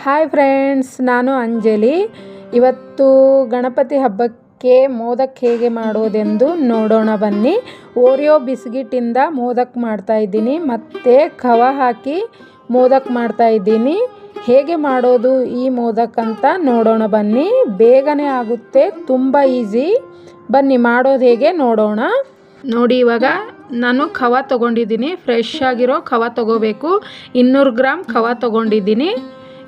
Hi friends, ನಾನು ಅಂಜಲಿ. ಇವತ್ತು ಗಣಪತಿ ಹಬ್ಬಕ್ಕೆ ಮೋದಕ್ ಹೇಗೆ ಮಾಡೋದೆಂದು ನೋಡೋಣ ಬನ್ನಿ. ಓರಿಯೋ ಬಿಸ್ಕಿಟಿಂದ ಮೋದಕ್ ಮಾಡ್ತಾಯಿದ್ದೀನಿ ಮತ್ತು ಖವಾ ಹಾಕಿ ಮೋದಕ್ ಮಾಡ್ತಾಯಿದ್ದೀನಿ. ಹೇಗೆ ಮಾಡೋದು ಈ ಮೋದಕ್ ಅಂತ ನೋಡೋಣ ಬನ್ನಿ. ಬೇಗನೆ ಆಗುತ್ತೆ, ತುಂಬ ಈಸಿ. ಬನ್ನಿ ಮಾಡೋದು ಹೇಗೆ ನೋಡೋಣ. ನೋಡಿ, ಇವಾಗ ನಾನು ಖವಾ ತೊಗೊಂಡಿದ್ದೀನಿ. ಫ್ರೆಶ್ ಆಗಿರೋ ಖವಾ ತೊಗೋಬೇಕು. 200 ಗ್ರಾಮ್ ಖವಾ ತೊಗೊಂಡಿದ್ದೀನಿ.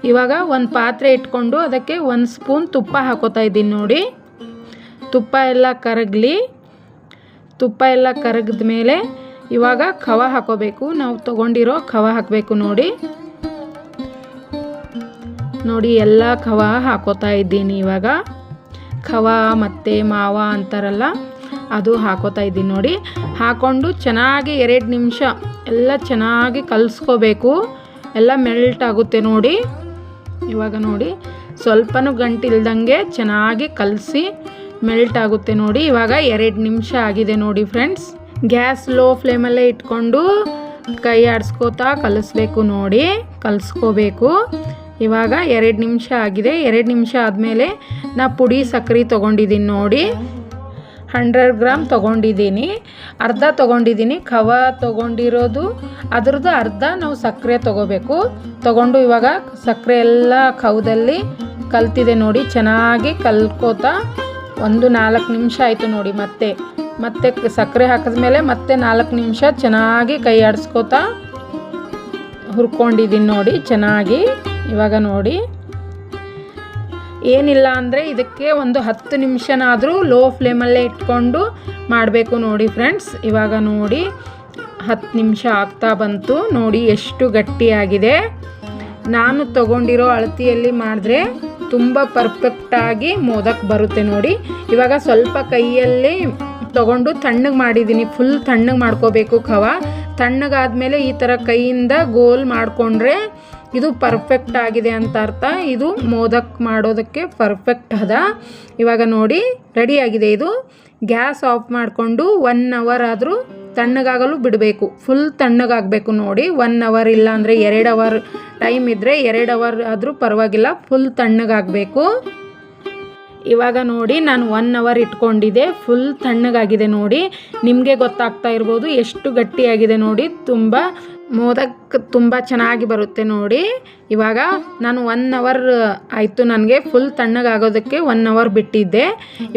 ಇವಾಗ ಒಂದು ಪಾತ್ರೆ ಇಟ್ಕೊಂಡು ಅದಕ್ಕೆ 1 ಸ್ಪೂನ್ ತುಪ್ಪ ಹಾಕೋತಾ ಇದ್ದೀನಿ. ನೋಡಿ, ತುಪ್ಪ ಎಲ್ಲ ಕರಗಲಿ. ತುಪ್ಪ ಎಲ್ಲ ಕರಗಿದ ಮೇಲೆ ಇವಾಗ ಖವಾ ಹಾಕೋಬೇಕು. ನಾವು ತೊಗೊಂಡಿರೋ ಖವಾ ಹಾಕಬೇಕು. ನೋಡಿ ಎಲ್ಲ ಖವಾ ಹಾಕೋತಾ ಇದ್ದೀನಿ. ಇವಾಗ ಖವಾ ಮತ್ತು ಮಾವ ಅಂತಾರಲ್ಲ, ಅದು ಹಾಕೋತಾ ಇದ್ದೀನಿ. ನೋಡಿ, ಹಾಕ್ಕೊಂಡು ಚೆನ್ನಾಗಿ 2 ನಿಮಿಷ ಎಲ್ಲ ಚೆನ್ನಾಗಿ ಕಲಿಸ್ಕೋಬೇಕು. ಎಲ್ಲ ಮೆಲ್ಟ್ ಆಗುತ್ತೆ. ನೋಡಿ, ಇವಾಗ ನೋಡಿ ಸ್ವಲ್ಪನೂ ಗಂಟಿಲ್ದಂಗೆ ಚೆನ್ನಾಗಿ ಕಲಸಿ ಮೆಲ್ಟ್ ಆಗುತ್ತೆ. ನೋಡಿ, ಇವಾಗ 2 ನಿಮಿಷ ಆಗಿದೆ. ನೋಡಿ ಫ್ರೆಂಡ್ಸ್, ಗ್ಯಾಸ್ ಲೋ ಫ್ಲೇಮಲ್ಲೇ ಇಟ್ಕೊಂಡು ಕೈ ಆಡಿಸ್ಕೋತಾ ಕಲಿಸ್ಬೇಕು. ನೋಡಿ, ಕಲಿಸ್ಕೋಬೇಕು. ಇವಾಗ 2 ನಿಮಿಷ ಆಗಿದೆ. 2 ನಿಮಿಷ ಆದಮೇಲೆ ನಾ ಪುಡಿ ಸಕ್ಕರೆ ತೊಗೊಂಡಿದ್ದೀನಿ. ನೋಡಿ, 100 ಗ್ರಾಮ್ ತೊಗೊಂಡಿದ್ದೀನಿ. ಅರ್ಧ ತೊಗೊಂಡಿದ್ದೀನಿ. ಖವಾ ತೊಗೊಂಡಿರೋದು ಅದ್ರದ್ದು ಅರ್ಧ ನಾವು ಸಕ್ಕರೆ ತೊಗೋಬೇಕು. ತೊಗೊಂಡು ಇವಾಗ ಸಕ್ಕರೆ ಎಲ್ಲ ಖವದಲ್ಲಿ ಕಲ್ತಿದೆ. ನೋಡಿ, ಚೆನ್ನಾಗಿ ಕಲ್ಕೋತಾ 4 ನಿಮಿಷ ಆಯಿತು. ನೋಡಿ, ಮತ್ತೆ ಸಕ್ಕರೆ ಹಾಕಿದ್ಮೇಲೆ ಮತ್ತೆ 4 ನಿಮಿಷ ಚೆನ್ನಾಗಿ ಕೈ ಆಡಿಸ್ಕೋತಾ ಹುರ್ಕೊಂಡಿದ್ದೀನಿ. ನೋಡಿ, ಚೆನ್ನಾಗಿ. ಇವಾಗ ನೋಡಿ, ಏನಿಲ್ಲ ಅಂದರೆ ಇದಕ್ಕೆ ಒಂದು 10 ನಿಮಿಷನಾದರೂ ಲೋ ಫ್ಲೇಮಲ್ಲೇ ಇಟ್ಕೊಂಡು ಮಾಡಬೇಕು. ನೋಡಿ ಫ್ರೆಂಡ್ಸ್, ಇವಾಗ ನೋಡಿ 10 ನಿಮಿಷ ಆಗ್ತಾ ಬಂತು. ನೋಡಿ ಎಷ್ಟು ಗಟ್ಟಿಯಾಗಿದೆ. ನಾನು ತೊಗೊಂಡಿರೋ ಅಳತೆಯಲ್ಲಿ ಮಾಡಿದ್ರೆ ತುಂಬ ಪರ್ಫೆಕ್ಟಾಗಿ ಮೋದಕ್ ಬರುತ್ತೆ. ನೋಡಿ, ಇವಾಗ ಸ್ವಲ್ಪ ಕೈಯಲ್ಲಿ ತೊಗೊಂಡು ತಣ್ಣಗೆ ಮಾಡಿದ್ದೀನಿ. ಫುಲ್ ತಣ್ಣಗೆ ಮಾಡ್ಕೋಬೇಕು ಖವಾ. ತಣ್ಣಗಾದಮೇಲೆ ಈ ಥರ ಕೈಯಿಂದ ಗೋಲ್ ಮಾಡಿಕೊಂಡ್ರೆ ಇದು ಪರ್ಫೆಕ್ಟ್ ಆಗಿದೆ ಅಂತ ಅರ್ಥ. ಇದು ಮೋದಕ್ ಮಾಡೋದಕ್ಕೆ ಪರ್ಫೆಕ್ಟ್ ಅದ. ಇವಾಗ ನೋಡಿ ರೆಡಿಯಾಗಿದೆ. ಇದು ಗ್ಯಾಸ್ ಆಫ್ ಮಾಡಿಕೊಂಡು 1 ಅವರ್ ಆದರೂ ತಣ್ಣಗಾಗಲು ಬಿಡಬೇಕು. ಫುಲ್ ತಣ್ಣಗಾಗಬೇಕು. ನೋಡಿ, 1 ಅವರ್ ಇಲ್ಲ ಅಂದರೆ 2 ಅವರ್ ಟೈಮ್ ಇದ್ದರೆ 2 ಅವರ್ ಆದರೂ ಪರವಾಗಿಲ್ಲ. ಫುಲ್ ತಣ್ಣಗಾಗಬೇಕು. ಇವಾಗ ನೋಡಿ, ನಾನು 1 ಅವರ್ ಇಟ್ಕೊಂಡಿದ್ದೆ. ಫುಲ್ ತಣ್ಣಗಾಗಿದೆ. ನೋಡಿ, ನಿಮಗೆ ಗೊತ್ತಾಗ್ತಾ ಇರ್ಬೋದು ಎಷ್ಟು ಗಟ್ಟಿಯಾಗಿದೆ. ನೋಡಿ, ತುಂಬ ಮೋದಕ್ ತುಂಬ ಚೆನ್ನಾಗಿ ಬರುತ್ತೆ. ನೋಡಿ, ಇವಾಗ ನಾನು 1 ಅವರ್ ಆಯಿತು. ನನಗೆ ಫುಲ್ ತಣ್ಣಗಾಗೋದಕ್ಕೆ 1 ಅವರ್ ಬಿಟ್ಟಿದ್ದೆ.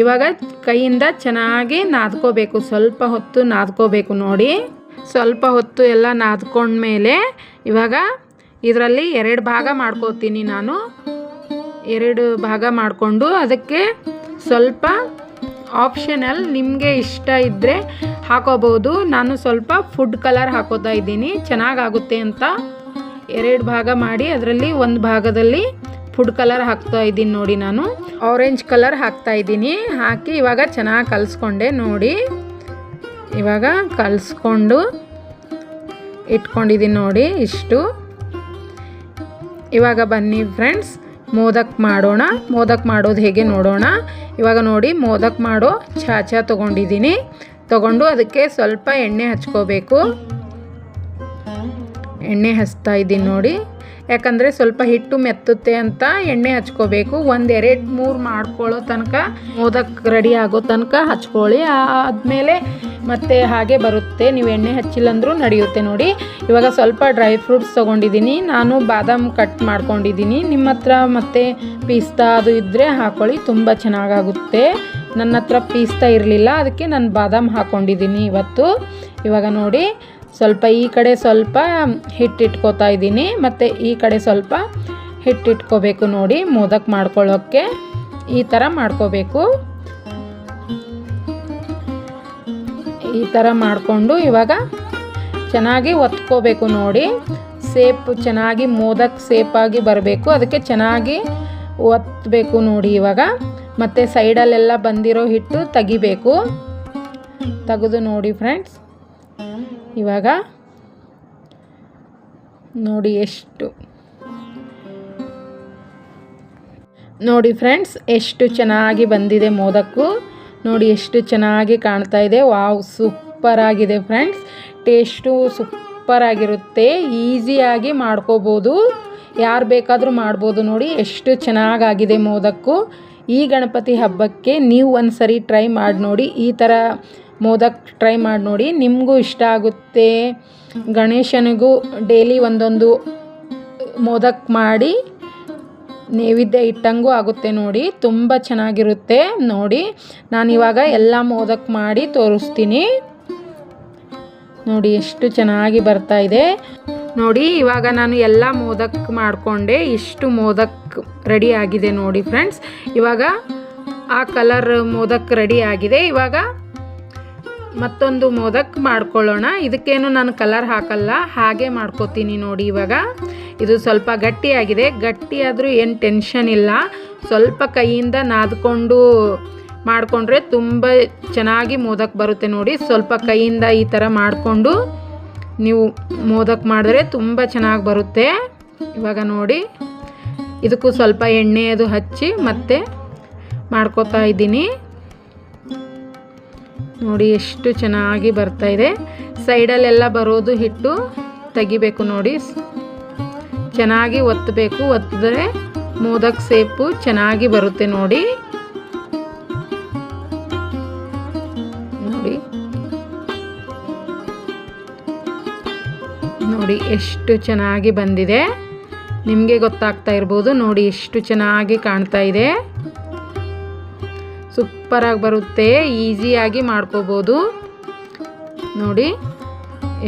ಇವಾಗ ಕೈಯಿಂದ ಚೆನ್ನಾಗಿ ನಾದ್ಕೋಬೇಕು. ಸ್ವಲ್ಪ ಹೊತ್ತು ನಾದ್ಕೋಬೇಕು. ನೋಡಿ, ಸ್ವಲ್ಪ ಹೊತ್ತು ಎಲ್ಲ ನಾದ್ಕೊಂಡ್ಮೇಲೆ ಇವಾಗ ಇದರಲ್ಲಿ 2 ಭಾಗ ಮಾಡ್ಕೋತೀನಿ. ನಾನು 2 ಭಾಗ ಮಾಡಿಕೊಂಡು ಅದಕ್ಕೆ ಸ್ವಲ್ಪ ಆಪ್ಷನಲ್, ನಿಮಗೆ ಇಷ್ಟ ಇದ್ದರೆ ಹಾಕೋಬೋದು. ನಾನು ಸ್ವಲ್ಪ ಫುಡ್ ಕಲರ್ ಹಾಕೋತಾ ಇದ್ದೀನಿ, ಚೆನ್ನಾಗಾಗುತ್ತೆ ಅಂತ. 2 ಭಾಗ ಮಾಡಿ ಅದರಲ್ಲಿ 1 ಭಾಗದಲ್ಲಿ ಫುಡ್ ಕಲರ್ ಹಾಕ್ತಾ ಇದ್ದೀನಿ. ನೋಡಿ, ನಾನು ಆರೆಂಜ್ ಕಲರ್ ಹಾಕ್ತಾ ಇದ್ದೀನಿ. ಹಾಕಿ ಇವಾಗ ಚೆನ್ನಾಗಿ ಕಲಿಸ್ಕೊಂಡೆ. ನೋಡಿ, ಇವಾಗ ಕಲಿಸ್ಕೊಂಡು ಇಟ್ಕೊಂಡಿದ್ದೀನಿ. ನೋಡಿ, ಇಷ್ಟು. ಇವಾಗ ಬನ್ನಿ ಫ್ರೆಂಡ್ಸ್, ಮೋದಕ್ ಮಾಡೋಣ. ಮೋದಕ್ ಮಾಡೋದು ಹೇಗೆ ನೋಡೋಣ. ಇವಾಗ ನೋಡಿ, ಮೋದಕ್ ಮಾಡೋ ಚಾಚಾ ತೊಗೊಂಡಿದ್ದೀನಿ. ತೊಗೊಂಡು ಅದಕ್ಕೆ ಸ್ವಲ್ಪ ಎಣ್ಣೆ ಹಚ್ಕೋಬೇಕು. ಎಣ್ಣೆ ಹಚ್ತಾ ಇದ್ದೀನಿ. ನೋಡಿ, ಯಾಕಂದರೆ ಸ್ವಲ್ಪ ಹಿಟ್ಟು ಮೆತ್ತುತ್ತೆ ಅಂತ ಎಣ್ಣೆ ಹಚ್ಕೋಬೇಕು. 1 2 3 ಮಾಡ್ಕೊಳ್ಳೋ ತನಕ, ಮೋದಕ್ ರೆಡಿ ಆಗೋ ತನಕ ಹಚ್ಕೊಳ್ಳಿ. ಆದಮೇಲೆ ಮತ್ತೆ ಹಾಗೆ ಬರುತ್ತೆ. ನೀವು ಎಣ್ಣೆ ಹಚ್ಚಿಲ್ಲ ಅಂದರೂ ನಡೆಯುತ್ತೆ. ನೋಡಿ, ಇವಾಗ ಸ್ವಲ್ಪ ಡ್ರೈ ಫ್ರೂಟ್ಸ್ ತೊಗೊಂಡಿದ್ದೀನಿ. ನಾನು ಬಾದಾಮ್ ಕಟ್ ಮಾಡ್ಕೊಂಡಿದ್ದೀನಿ. ನಿಮ್ಮ ಹತ್ರ ಮತ್ತು ಪಿಸ್ತಾ ಅದು ಇದ್ದರೆ ಹಾಕ್ಕೊಳ್ಳಿ, ತುಂಬ ಚೆನ್ನಾಗಾಗುತ್ತೆ. ನನ್ನ ಹತ್ರ ಪಿಸ್ತಾ ಇರಲಿಲ್ಲ, ಅದಕ್ಕೆ ನಾನು ಬಾದಾಮ್ ಹಾಕ್ಕೊಂಡಿದ್ದೀನಿ ಇವತ್ತು. ಇವಾಗ ನೋಡಿ, ಸ್ವಲ್ಪ ಈ ಕಡೆ ಸ್ವಲ್ಪ ಹಿಟ್ಟಿಟ್ಕೋತಾ ಇದ್ದೀನಿ ಮತ್ತು ಈ ಕಡೆ ಸ್ವಲ್ಪ ಹಿಟ್ಟಿಟ್ಕೋಬೇಕು. ನೋಡಿ, ಮೋದಕ್ ಮಾಡ್ಕೊಳ್ಳೋಕ್ಕೆ ಈ ಥರ ಮಾಡ್ಕೋಬೇಕು. ಈ ಥರ ಮಾಡಿಕೊಂಡು ಇವಾಗ ಚೆನ್ನಾಗಿ ಒತ್ಕೋಬೇಕು. ನೋಡಿ, ಸೇಪ್ ಚೆನ್ನಾಗಿ ಮೋದಕ್ ಸೇಪಾಗಿ ಬರಬೇಕು. ಅದಕ್ಕೆ ಚೆನ್ನಾಗಿ ಒತ್ತಬೇಕು. ನೋಡಿ, ಇವಾಗ ಮತ್ತು ಸೈಡಲ್ಲೆಲ್ಲ ಬಂದಿರೋ ಹಿಟ್ಟು ತೆಗಿಬೇಕು. ತೆಗೆದು ನೋಡಿ ಫ್ರೆಂಡ್ಸ್, ಇವಾಗ ನೋಡಿ ಎಷ್ಟು ಚೆನ್ನಾಗಿ ಬಂದಿದೆ ಮೋದಕ್ಕು. ನೋಡಿ, ಎಷ್ಟು ಚೆನ್ನಾಗಿ ಕಾಣ್ತಾ ಇದೆ. ವಾವ್, ಸೂಪರ್ ಆಗಿದೆ ಫ್ರೆಂಡ್ಸ್. ಟೇಸ್ಟು ಸೂಪರ್ ಆಗಿರುತ್ತೆ. ಈಸಿಯಾಗಿ ಮಾಡ್ಕೋಬೋದು. ಯಾರು ಬೇಕಾದರೂ ಮಾಡ್ಬೋದು. ನೋಡಿ ಎಷ್ಟು ಚೆನ್ನಾಗಾಗಿದೆ ಮೋದಕ್ಕು. ಈ ಗಣಪತಿ ಹಬ್ಬಕ್ಕೆ ನೀವು ಒಂದು ಸರಿ ಟ್ರೈ ಮಾಡಿ ನೋಡಿ. ಈ ಥರ ಮೋದಕ್ ಟ್ರೈ ಮಾಡಿ ನೋಡಿ, ನಿಮಗೂ ಇಷ್ಟ ಆಗುತ್ತೆ. ಗಣೇಶನಿಗೂ ಡೈಲಿ ಒಂದೊಂದು ಮೋದಕ್ ಮಾಡಿ ನೈವೇದ್ಯ ಇಟ್ಟಂಗೂ ಆಗುತ್ತೆ ನೋಡಿ. ತುಂಬ ಚೆನ್ನಾಗಿರುತ್ತೆ ನೋಡಿ. ನಾನಿವಾಗ ಎಲ್ಲ ಮೋದಕ್ ಮಾಡಿ ತೋರಿಸ್ತೀನಿ. ನೋಡಿ ಎಷ್ಟು ಚೆನ್ನಾಗಿ ಬರ್ತಾ ಇದೆ ನೋಡಿ. ಇವಾಗ ನಾನು ಎಲ್ಲ ಮೋದಕ್ ಮಾಡಿಕೊಂಡೆ. ಇಷ್ಟು ಮೋದಕ್ ರೆಡಿ ಆಗಿದೆ ನೋಡಿ ಫ್ರೆಂಡ್ಸ್. ಇವಾಗ ಆ ಕಲರ್ ಮೋದಕ್ ರೆಡಿ ಆಗಿದೆ. ಇವಾಗ ಮತ್ತೊಂದು ಮೋದಕ್ ಮಾಡ್ಕೊಳ್ಳೋಣ. ಇದಕ್ಕೇನು ನಾನು ಕಲರ್ ಹಾಕಲ್ಲ, ಹಾಗೆ ಮಾಡ್ಕೋತೀನಿ ನೋಡಿ. ಇವಾಗ ಇದು ಸ್ವಲ್ಪ ಗಟ್ಟಿಯಾಗಿದೆ. ಗಟ್ಟಿಯಾದರೂ ಏನು ಟೆನ್ಷನ್ ಇಲ್ಲ. ಸ್ವಲ್ಪ ಕೈಯಿಂದ ನಾದ್ಕೊಂಡು ಮಾಡಿಕೊಂಡ್ರೆ ತುಂಬ ಚೆನ್ನಾಗಿ ಮೋದಕ್ ಬರುತ್ತೆ ನೋಡಿ. ಸ್ವಲ್ಪ ಕೈಯಿಂದ ಈ ಥರ ಮಾಡಿಕೊಂಡು ನೀವು ಮೋದಕ್ ಮಾಡಿದ್ರೆ ತುಂಬ ಚೆನ್ನಾಗಿ ಬರುತ್ತೆ. ಇವಾಗ ನೋಡಿ ಇದಕ್ಕೂ ಸ್ವಲ್ಪ ಎಣ್ಣೆ ಅದು ಹಚ್ಚಿ ಮತ್ತೆ ಮಾಡ್ಕೋತಾ ಇದ್ದೀನಿ ನೋಡಿ. ಎಷ್ಟು ಚೆನ್ನಾಗಿ ಬರ್ತಾ ಇದೆ. ಸೈಡಲ್ಲೆಲ್ಲ ಬರೋದು ಹಿಟ್ಟು ತೆಗಿಬೇಕು ನೋಡಿ. ಚೆನ್ನಾಗಿ ಒತ್ತಬೇಕು. ಒತ್ತಿದ್ರೆ ಮೋದಕ್ ಸೇಪು ಚೆನ್ನಾಗಿ ಬರುತ್ತೆ ನೋಡಿ. ನೋಡಿ ನೋಡಿ ಎಷ್ಟು ಚೆನ್ನಾಗಿ ಬಂದಿದೆ. ನಿಮಗೆ ಗೊತ್ತಾಗ್ತಾ ಇರ್ಬೋದು ನೋಡಿ ಎಷ್ಟು ಚೆನ್ನಾಗಿ ಕಾಣ್ತಾ ಇದೆ. ಸೂಪರಾಗಿ ಬರುತ್ತೆ. ಈಸಿಯಾಗಿ ಮಾಡ್ಕೋಬೋದು ನೋಡಿ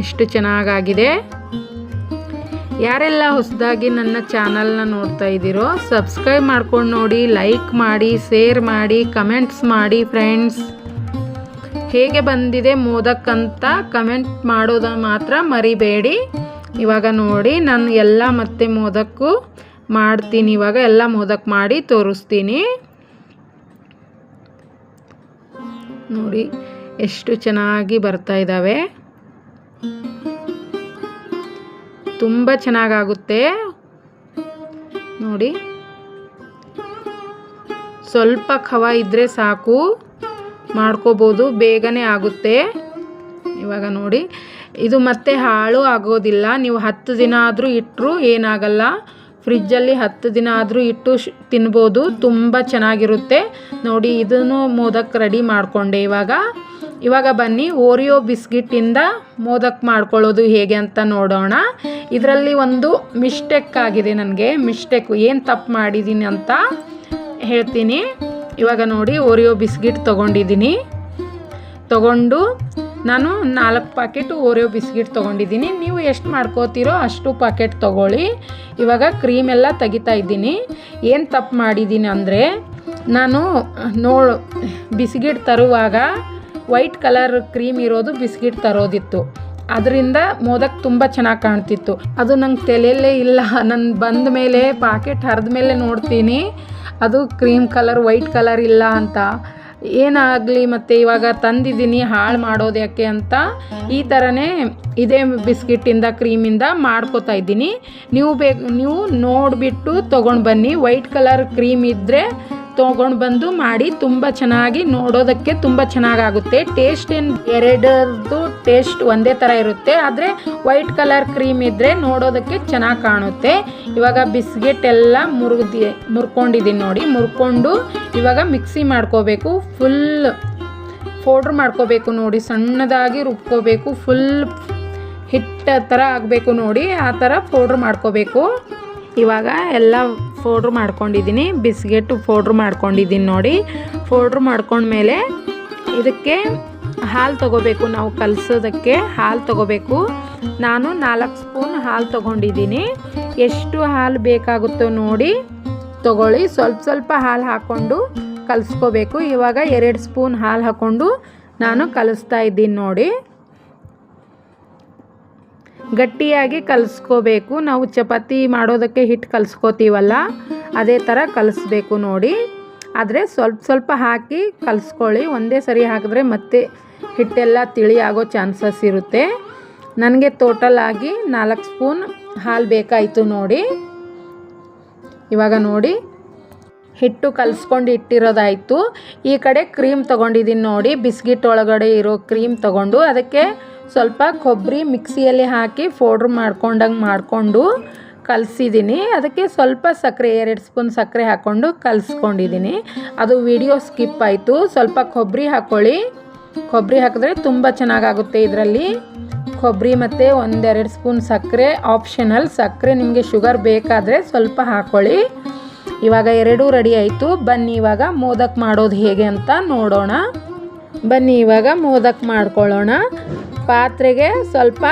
ಎಷ್ಟು ಚೆನ್ನಾಗಾಗಿದೆ. ಯಾರೆಲ್ಲ ಹೊಸದಾಗಿ ನನ್ನ ಚಾನಲ್ನ ನೋಡ್ತಾ ಇದ್ದೀರೋ ಸಬ್ಸ್ಕ್ರೈಬ್ ಮಾಡ್ಕೊಂಡು ನೋಡಿ, ಲೈಕ್ ಮಾಡಿ, ಶೇರ್ ಮಾಡಿ, ಕಮೆಂಟ್ಸ್ ಮಾಡಿ ಫ್ರೆಂಡ್ಸ್. ಹೇಗೆ ಬಂದಿದೆ ಮೋದಕ್ ಅಂತ ಕಮೆಂಟ್ ಮಾಡೋದು ಮಾತ್ರ ಮರಿಬೇಡಿ. ಇವಾಗ ನೋಡಿ ನಾನು ಎಲ್ಲ ಮತ್ತೆ ಮೋದಕ್ಕು ಮಾಡ್ತೀನಿ. ಇವಾಗ ಎಲ್ಲ ಮೋದಕ್ ಮಾಡಿ ತೋರಿಸ್ತೀನಿ ನೋಡಿ ಎಷ್ಟು ಚೆನ್ನಾಗಿ ಬರ್ತಾ ಇದ್ದಾವೆ. ತುಂಬ ಚೆನ್ನಾಗಾಗುತ್ತೆ ನೋಡಿ. ಸ್ವಲ್ಪ ಖವ ಇದ್ದರೆ ಸಾಕು, ಮಾಡ್ಕೋಬೋದು, ಬೇಗನೆ ಆಗುತ್ತೆ. ಇವಾಗ ನೋಡಿ ಇದು ಮತ್ತೆ ಹಾಳು ಆಗೋದಿಲ್ಲ. ನೀವು 10 ದಿನ ಆದರೂ ಇಟ್ಟರು ಏನಾಗಲ್ಲ. ಫ್ರಿಜ್ಜಲ್ಲಿ 10 ದಿನ ಆದರೂ ಇಟ್ಟು ತಿನ್ಬೋದು. ತುಂಬ ಚೆನ್ನಾಗಿರುತ್ತೆ ನೋಡಿ. ಇದನ್ನು ಮೋದಕ್ ರೆಡಿ ಮಾಡಿಕೊಂಡೆ. ಇವಾಗ ಬನ್ನಿ ಓರಿಯೋ ಬಿಸ್ಕಿಟ್ಟಿಂದ ಮೋದಕ್ ಮಾಡ್ಕೊಳ್ಳೋದು ಹೇಗೆ ಅಂತ ನೋಡೋಣ. ಇದರಲ್ಲಿ ಒಂದು ಮಿಸ್ಟೇಕ್ ಆಗಿದೆ ನನಗೆ. ಏನು ತಪ್ಪು ಮಾಡಿದ್ದೀನಿ ಅಂತ ಹೇಳ್ತೀನಿ. ಇವಾಗ ನೋಡಿ ಓರಿಯೋ ಬಿಸ್ಕಿಟ್ ತೊಗೊಂಡು ನಾನು 4 ಪ್ಯಾಕೆಟ್ ಓರಿಯೋ ಬಿಸ್ಕಿಟ್ ತೊಗೊಂಡಿದ್ದೀನಿ. ನೀವು ಎಷ್ಟು ಮಾಡ್ಕೋತೀರೋ ಅಷ್ಟು ಪ್ಯಾಕೆಟ್ ತೊಗೊಳ್ಳಿ. ಇವಾಗ ಕ್ರೀಮ್ ಎಲ್ಲ ತೆಗಿತಾ ಇದ್ದೀನಿ. ಏನು ತಪ್ಪು ಮಾಡಿದ್ದೀನಿ ಅಂದರೆ ನಾನು ಬಿಸ್ಕಿಟ್ ತರುವಾಗ ವೈಟ್ ಕಲರ್ ಕ್ರೀಮ್ ಇರೋದು ಬಿಸ್ಕಿಟ್ ತರೋದಿತ್ತು. ಅದರಿಂದ ಮೋದಕ್ ತುಂಬ ಚೆನ್ನಾಗಿ ಕಾಣ್ತಿತ್ತು. ಅದು ನಂಗೆ ತಲೆಯಲ್ಲೇ ಇಲ್ಲ. ನಾನು ಬಂದ ಮೇಲೆ ಪ್ಯಾಕೆಟ್ ಹರಿದ ಮೇಲೆ ನೋಡ್ತೀನಿ ಅದು ಕ್ರೀಮ್ ಕಲರ್ ವೈಟ್ ಕಲರ್ ಇಲ್ಲ ಅಂತ. ಏನಾಗಲಿ ಮತ್ತು ಇವಾಗ ತಂದಿದ್ದೀನಿ ಹಾಳು ಮಾಡೋದು ಯಾಕೆ ಅಂತ ಈ ಥರನೇ ಇದೇ ಬಿಸ್ಕಿಟ್ಟಿಂದ ಕ್ರೀಮಿಂದ ಮಾಡ್ಕೋತಾ ಇದ್ದೀನಿ. ನೀವು ನೋಡಿಬಿಟ್ಟು ತೊಗೊಂಡು ಬನ್ನಿ. ವೈಟ್ ಕಲರ್ ಕ್ರೀಮ್ ಇದ್ದರೆ ತೊಗೊಂಡು ಬಂದು ಮಾಡಿ. ತುಂಬ ಚೆನ್ನಾಗಿ ನೋಡೋದಕ್ಕೆ ತುಂಬ ಚೆನ್ನಾಗಾಗುತ್ತೆ. ಟೇಸ್ಟ್ ಎರಡರದ್ದು ಟೇಸ್ಟ್ ಒಂದೇ ಥರ ಇರುತ್ತೆ. ಆದರೆ ವೈಟ್ ಕಲರ್ ಕ್ರೀಮ್ ಇದ್ದರೆ ನೋಡೋದಕ್ಕೆ ಚೆನ್ನಾಗಿ ಕಾಣುತ್ತೆ. ಇವಾಗ ಬಿಸ್ಕೆಟ್ ಎಲ್ಲ ಮುರ್ಕೊಂಡಿದ್ದೀನಿ ನೋಡಿ. ಮುರ್ಕೊಂಡು ಇವಾಗ ಮಿಕ್ಸಿ ಮಾಡ್ಕೋಬೇಕು. ಫುಲ್ ಪೌಡ್ರ್ ಮಾಡ್ಕೋಬೇಕು ನೋಡಿ. ಸಣ್ಣದಾಗಿ ರುಬ್ಕೋಬೇಕು. ಫುಲ್ ಹಿಟ್ಟು ಥರ ಆಗಬೇಕು ನೋಡಿ. ಆ ಥರ ಪೌಡ್ರ್ ಮಾಡ್ಕೋಬೇಕು. ಇವಾಗ ಎಲ್ಲ ಪೌಡ್ರ್ ಮಾಡ್ಕೊಂಡಿದ್ದೀನಿ. ಬಿಸ್ಕೆಟ್ ಪೌಡ್ರ್ ಮಾಡ್ಕೊಂಡಿದ್ದೀನಿ ನೋಡಿ. ಪೌಡ್ರ್ ಮಾಡ್ಕೊಂಡ್ಮೇಲೆ ಇದಕ್ಕೆ ಹಾಲು ತೊಗೋಬೇಕು. ನಾವು ಕಲಸೋದಕ್ಕೆ ಹಾಲು ತೊಗೋಬೇಕು. ನಾನು 4 ಸ್ಪೂನ್ ಹಾಲು ತೊಗೊಂಡಿದ್ದೀನಿ. ಎಷ್ಟು ಹಾಲು ಬೇಕಾಗುತ್ತೋ ನೋಡಿ ತೊಗೊಳ್ಳಿ. ಸ್ವಲ್ಪ ಹಾಲು ಹಾಕ್ಕೊಂಡು ಕಲಿಸ್ಕೋಬೇಕು. ಇವಾಗ 2 ಸ್ಪೂನ್ ಹಾಲು ಹಾಕ್ಕೊಂಡು ನಾನು ಕಲಿಸ್ತಾ ಇದ್ದೀನಿ ನೋಡಿ. ಗಟ್ಟಿಯಾಗಿ ಕಲಿಸ್ಕೋಬೇಕು. ನಾವು ಚಪಾತಿ ಮಾಡೋದಕ್ಕೆ ಹಿಟ್ಟು ಕಲಿಸ್ಕೋತೀವಲ್ಲ ಅದೇ ಥರ ಕಲಿಸ್ಬೇಕು ನೋಡಿ. ಆದರೆ ಸ್ವಲ್ಪ ಹಾಕಿ ಕಲಿಸ್ಕೊಳ್ಳಿ. ಒಂದೇ ಸರಿ ಹಾಕಿದ್ರೆ ಮತ್ತೆ ಹಿಟ್ಟೆಲ್ಲ ತಿಳಿ ಆಗೋ ಚಾನ್ಸಸ್ ಇರುತ್ತೆ. ನನಗೆ ಟೋಟಲ್ ಆಗಿ 4 ಸ್ಪೂನ್ ಹಾಲು ಬೇಕಾಯಿತು ನೋಡಿ. ಇವಾಗ ನೋಡಿ ಹಿಟ್ಟು ಕಲಿಸ್ಕೊಂಡು ಇಟ್ಟಿರೋದಾಯಿತು. ಈ ಕಡೆ ಕ್ರೀಮ್ ತೊಗೊಂಡಿದ್ದೀನಿ ನೋಡಿ. ಬಿಸ್ಕಿಟ್ ಒಳಗಡೆ ಇರೋ ಕ್ರೀಮ್ ತೊಗೊಂಡು ಅದಕ್ಕೆ ಸ್ವಲ್ಪ ಕೊಬ್ಬರಿ ಮಿಕ್ಸಿಯಲ್ಲಿ ಹಾಕಿ ಪೌಡ್ರ್ ಮಾಡ್ಕೊಂಡಂಗೆ ಮಾಡಿಕೊಂಡು ಕಲಸಿದ್ದೀನಿ. ಅದಕ್ಕೆ ಸ್ವಲ್ಪ ಸಕ್ಕರೆ 2 ಸ್ಪೂನ್ ಸಕ್ಕರೆ ಹಾಕ್ಕೊಂಡು ಕಲಿಸ್ಕೊಂಡಿದ್ದೀನಿ. ಅದು ವಿಡಿಯೋ ಸ್ಕಿಪ್ ಆಯಿತು. ಸ್ವಲ್ಪ ಕೊಬ್ಬರಿ ಹಾಕ್ಕೊಳ್ಳಿ. ಕೊಬ್ಬರಿ ಹಾಕಿದ್ರೆ ತುಂಬ ಚೆನ್ನಾಗಾಗುತ್ತೆ. ಇದರಲ್ಲಿ ಕೊಬ್ಬರಿ ಮತ್ತು 1-2 ಸ್ಪೂನ್ ಸಕ್ಕರೆ ಆಪ್ಷನಲ್. ಸಕ್ಕರೆ ನಿಮಗೆ ಶುಗರ್ ಬೇಕಾದರೆ ಸ್ವಲ್ಪ ಹಾಕ್ಕೊಳ್ಳಿ. ಇವಾಗ ಎರಡೂ ರೆಡಿ ಆಯಿತು. ಬನ್ನಿ ಇವಾಗ ಮೋದಕ್ ಮಾಡೋದು ಹೇಗೆ ಅಂತ ನೋಡೋಣ. ಬನ್ನಿ ಇವಾಗ ಮೋದಕ್ ಮಾಡ್ಕೊಳ್ಳೋಣ. ಪಾತ್ರೆಗೆ ಸ್ವಲ್ಪ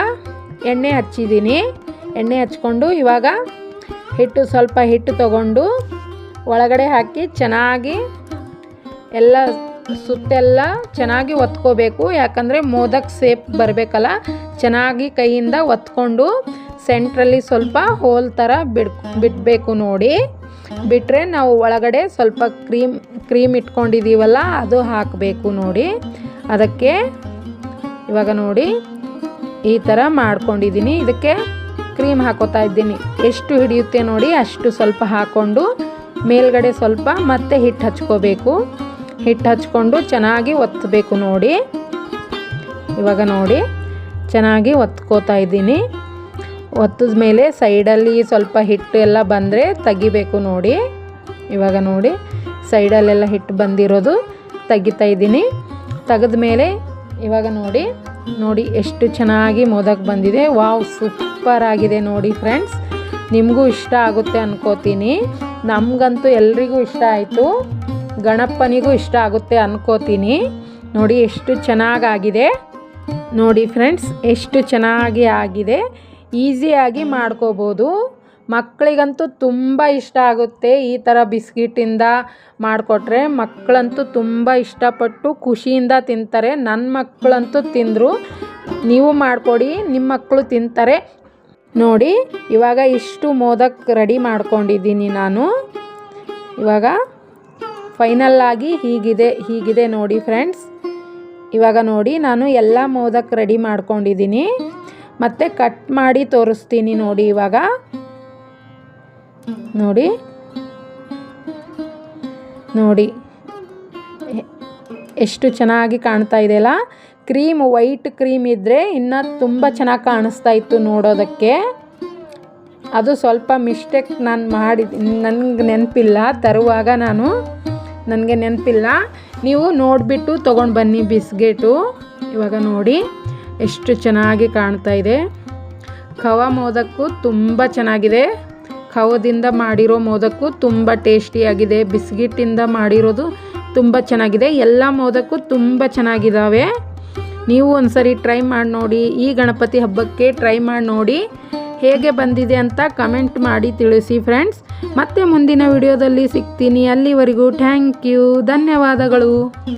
ಎಣ್ಣೆ ಹಚ್ಚಿದ್ದೀನಿ. ಎಣ್ಣೆ ಹಚ್ಕೊಂಡು ಇವಾಗ ಸ್ವಲ್ಪ ಹಿಟ್ಟು ತಗೊಂಡು ಒಳಗಡೆ ಹಾಕಿ ಚೆನ್ನಾಗಿ ಎಲ್ಲ ಸುತ್ತೆಲ್ಲ ಚೆನ್ನಾಗಿ ಒತ್ಕೋಬೇಕು. ಯಾಕಂದರೆ ಮೋದಕ್ ಸೇಪ್ ಬರಬೇಕಲ್ಲ, ಚೆನ್ನಾಗಿ ಕೈಯಿಂದ ಒತ್ಕೊಂಡು ಸೆಂಟ್ರಲ್ಲಿ ಸ್ವಲ್ಪ ಹೋಲ್ ಥರ ಬಿಡಬೇಕು ನೋಡಿ. ಬಿಟ್ಟರೆ ನಾವು ಒಳಗಡೆ ಸ್ವಲ್ಪ ಕ್ರೀಮ್ ಇಟ್ಕೊಂಡಿದ್ದೀವಲ್ಲ ಅದು ಹಾಕಬೇಕು ನೋಡಿ. ಅದಕ್ಕೆ ಇವಾಗ ನೋಡಿ ಈ ಥರ ಮಾಡ್ಕೊಂಡಿದ್ದೀನಿ. ಇದಕ್ಕೆ ಕ್ರೀಮ್ ಹಾಕೋತಾ ಇದ್ದೀನಿ. ಎಷ್ಟು ಹಿಡಿಯುತ್ತೆ ನೋಡಿ ಅಷ್ಟು ಸ್ವಲ್ಪ ಹಾಕ್ಕೊಂಡು ಮೇಲ್ಗಡೆ ಸ್ವಲ್ಪ ಮತ್ತೆ ಹಿಟ್ಟು ಹಚ್ಕೋಬೇಕು. ಹಿಟ್ಟು ಹಚ್ಕೊಂಡು ಚೆನ್ನಾಗಿ ಒತ್ತಬೇಕು ನೋಡಿ. ಇವಾಗ ನೋಡಿ ಚೆನ್ನಾಗಿ ಒತ್ಕೋತಾ ಇದ್ದೀನಿ. ಒತ್ತಿದ ಮೇಲೆ ಸೈಡಲ್ಲಿ ಸ್ವಲ್ಪ ಹಿಟ್ಟು ಎಲ್ಲ ಬಂದರೆ ತೆಗಿಬೇಕು ನೋಡಿ. ಇವಾಗ ನೋಡಿ ಸೈಡಲ್ಲೆಲ್ಲ ಹಿಟ್ಟು ಬಂದಿರೋದು ತೆಗಿತಾ ಇದ್ದೀನಿ. ತೆಗೆದ ಮೇಲೆ ಇವಾಗ ನೋಡಿ ಎಷ್ಟು ಚೆನ್ನಾಗಿ ಮೋದಕ್ ಬಂದಿದೆ. ವಾವ್, ಸೂಪರ್ ಆಗಿದೆ ನೋಡಿ ಫ್ರೆಂಡ್ಸ್. ನಿಮಗೂ ಇಷ್ಟ ಆಗುತ್ತೆ ಅನ್ಕೋತೀನಿ. ನಮಗಂತೂ ಎಲ್ರಿಗೂ ಇಷ್ಟ ಆಯಿತು. ಗಣಪನಿಗೂ ಇಷ್ಟ ಆಗುತ್ತೆ ಅನ್ಕೋತೀನಿ. ನೋಡಿ ಎಷ್ಟು ಚೆನ್ನಾಗಾಗಿದೆ ನೋಡಿ ಫ್ರೆಂಡ್ಸ್, ಎಷ್ಟು ಚೆನ್ನಾಗಿ ಆಗಿದೆ. ಈಸಿಯಾಗಿ ಮಾಡ್ಕೋಬೋದು. ಮಕ್ಕಳಿಗಂತೂ ತುಂಬ ಇಷ್ಟ ಆಗುತ್ತೆ. ಈ ಥರ ಬಿಸ್ಕಿಟಿಂದ ಮಾಡಿಕೊಟ್ರೆ ಮಕ್ಕಳಂತೂ ತುಂಬ ಇಷ್ಟಪಟ್ಟು ಖುಷಿಯಿಂದ ತಿಂತಾರೆ. ನನ್ನ ಮಕ್ಕಳಂತೂ ತಿಂದರು. ನೀವು ಮಾಡಿಕೊಡಿ, ನಿಮ್ಮ ಮಕ್ಕಳು ತಿಂತಾರೆ ನೋಡಿ. ಇವಾಗ ಇಷ್ಟು ಮೋದಕ್ ರೆಡಿ ಮಾಡ್ಕೊಂಡಿದ್ದೀನಿ ನಾನು. ಇವಾಗ ಫೈನಲ್ ಆಗಿ ಹೀಗಿದೆ ನೋಡಿ ಫ್ರೆಂಡ್ಸ್. ಇವಾಗ ನೋಡಿ ನಾನು ಎಲ್ಲ ಮೋದಕ್ ರೆಡಿ ಮಾಡ್ಕೊಂಡಿದ್ದೀನಿ. ಮತ್ತು ಕಟ್ ಮಾಡಿ ತೋರಿಸ್ತೀನಿ ನೋಡಿ. ಇವಾಗ ನೋಡಿ ಎಷ್ಟು ಚೆನ್ನಾಗಿ ಕಾಣ್ತಾ ಇದೆಯಲ್ಲ. ವೈಟ್ ಕ್ರೀಮ್ ಇದ್ದರೆ ಇನ್ನೂ ತುಂಬ ಚೆನ್ನಾಗಿ ಕಾಣಿಸ್ತಾ ಇತ್ತು ನೋಡೋದಕ್ಕೆ. ಅದು ಸ್ವಲ್ಪ ಮಿಸ್ಟೇಕ್ ನಾನು ಮಾಡಿದ್ದೀನಿ, ನನಗೆ ನೆನಪಿಲ್ಲ ತರುವಾಗ. ನನಗೆ ನೆನಪಿಲ್ಲ. ನೀವು ನೋಡಿಬಿಟ್ಟು ತೊಗೊಂಡು ಬನ್ನಿ ಬಿಸ್ಕೆಟು. ಇವಾಗ ನೋಡಿ ಎಷ್ಟು ಚೆನ್ನಾಗಿ ಕಾಣ್ತಾ ಇದೆ. ಖವಾ ಮೋದಕ್ಕು ತುಂಬ ಚೆನ್ನಾಗಿದೆ. ಖವದಿಂದ ಮಾಡಿರೋ ಮೋದಕ್ಕು ತುಂಬ ಟೇಸ್ಟಿಯಾಗಿದೆ. ಬಿಸ್ಕಿಟ್ಟಿಂದ ಮಾಡಿರೋದು ತುಂಬ ಚೆನ್ನಾಗಿದೆ. ಎಲ್ಲ ಮೋದಕ್ಕು ತುಂಬ ಚೆನ್ನಾಗಿದ್ದಾವೆ. ನೀವು ಒಂದ್ಸರಿ ಟ್ರೈ ಮಾಡಿ ನೋಡಿ. ಈ ಗಣಪತಿ ಹಬ್ಬಕ್ಕೆ ಟ್ರೈ ಮಾಡಿ ನೋಡಿ. ಹೇಗೆ ಬಂದಿದೆ ಅಂತ ಕಮೆಂಟ್ ಮಾಡಿ ತಿಳಿಸಿ ಫ್ರೆಂಡ್ಸ್. ಮತ್ತೆ ಮುಂದಿನ ವಿಡಿಯೋದಲ್ಲಿ ಸಿಗ್ತೀನಿ. ಅಲ್ಲಿವರೆಗೂ ಥ್ಯಾಂಕ್ ಯು, ಧನ್ಯವಾದಗಳು.